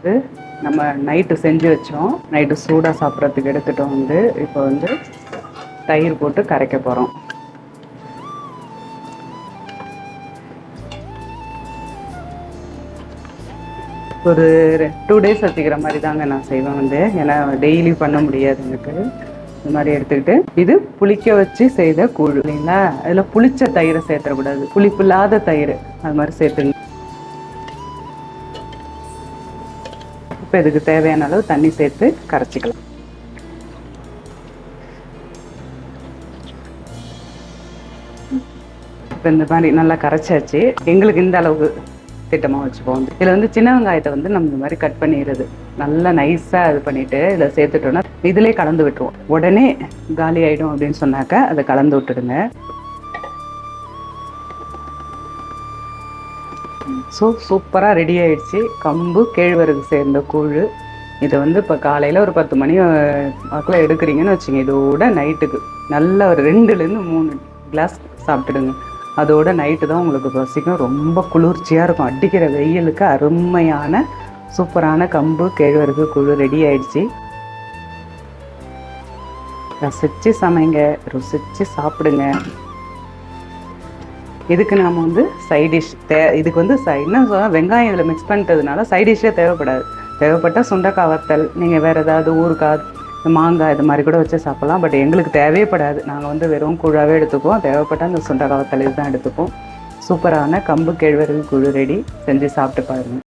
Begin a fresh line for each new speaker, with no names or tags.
வந்து நம்ம நைட்டு செஞ்சு வச்சோம். நைட்டு சூடாக சாப்பிட்றதுக்கு எடுத்துகிட்டோம். இப்போ வந்து தயிர் போட்டு கரைக்க போகிறோம். ஒரு 2 டேஸ் வச்சுக்கிற மாதிரி தாங்க நான் செய்வேன். ஏன்னா டெய்லி பண்ண முடியாது எனக்கு. இந்த மாதிரி எடுத்துக்கிட்டு, இது புளிக்க வச்சு செய்த கூழ் இல்லைங்களா. அதில் புளிச்ச தயிரை சேர்த்துடக்கூடாது, புளிப்பு இல்லாத தயிர் அது மாதிரி சேர்த்துங்க. இப்போ இதுக்கு தேவையான அளவு தண்ணி சேர்த்து கரைச்சிக்கலாம். இப்போ இந்த மாதிரி நல்லா கரைச்சாச்சு. எங்களுக்கு இந்த அளவுக்கு திட்டமாக வச்சுப்போம். இதில் வந்து சின்ன வெங்காயத்தை வந்து நம்ம இந்த மாதிரி கட் பண்ணிடுறது, நல்லா நைஸாக இது பண்ணிவிட்டு இதில் சேர்த்துட்டோன்னா இதிலே கலந்து விட்டுருவோம். உடனே காலி ஆகிடும் அப்படின்னு சொன்னாக்கா அதை கலந்து விட்டுடுங்க. சூப்பராக ரெடி ஆயிடுச்சு கம்பு கேழ்வரகு சேர்ந்த கூழ். இதை வந்து இப்போ காலையில் ஒரு 10 மணி வாக்கில் எடுக்கிறீங்கன்னு வச்சுங்க, இதோட நைட்டுக்கு நல்லா ஒரு 2லேருந்து 3 கிளாஸ் சாப்பிட்டுடுங்க. அதோட நைட்டு தான் உங்களுக்கு பசிக்கும். ரொம்ப குளிர்ச்சியாக இருக்கும். அடிக்கிற வெயிலுக்கு அருமையான சூப்பரான கம்பு கேழ்வரகு கூழ் ரெடி ஆயிடுச்சு. ரசித்து சமைங்க, ருசித்து சாப்பிடுங்க. இதுக்கு நாம் வந்து சைடிஷ் இதுக்கு வந்து இன்னும் வெங்காயம் இதில் மிக்ஸ் பண்ணிட்டதுனால சைடிஷ்ஷே தேவைப்படாது. தேவைப்பட்டால் சுண்டைக்காய் வத்தல், நீங்கள் வேறு ஏதாவது ஊறுகாய், மாங்காய் இது மாதிரி கூட வச்சு சாப்பிட்லாம். பட் எங்களுக்கு தேவைப்படாது. நாங்கள் வந்து வெறும் கூழாகவே எடுத்துக்குவோம். தேவைப்பட்டால் அந்த சுண்டைக்காய் வத்தல் இதுதான் எடுத்துப்போம். சூப்பரான கம்பு கேழ்வரகு கூழ் ரெடி. செஞ்சு சாப்பிட்டு பாருங்கள்.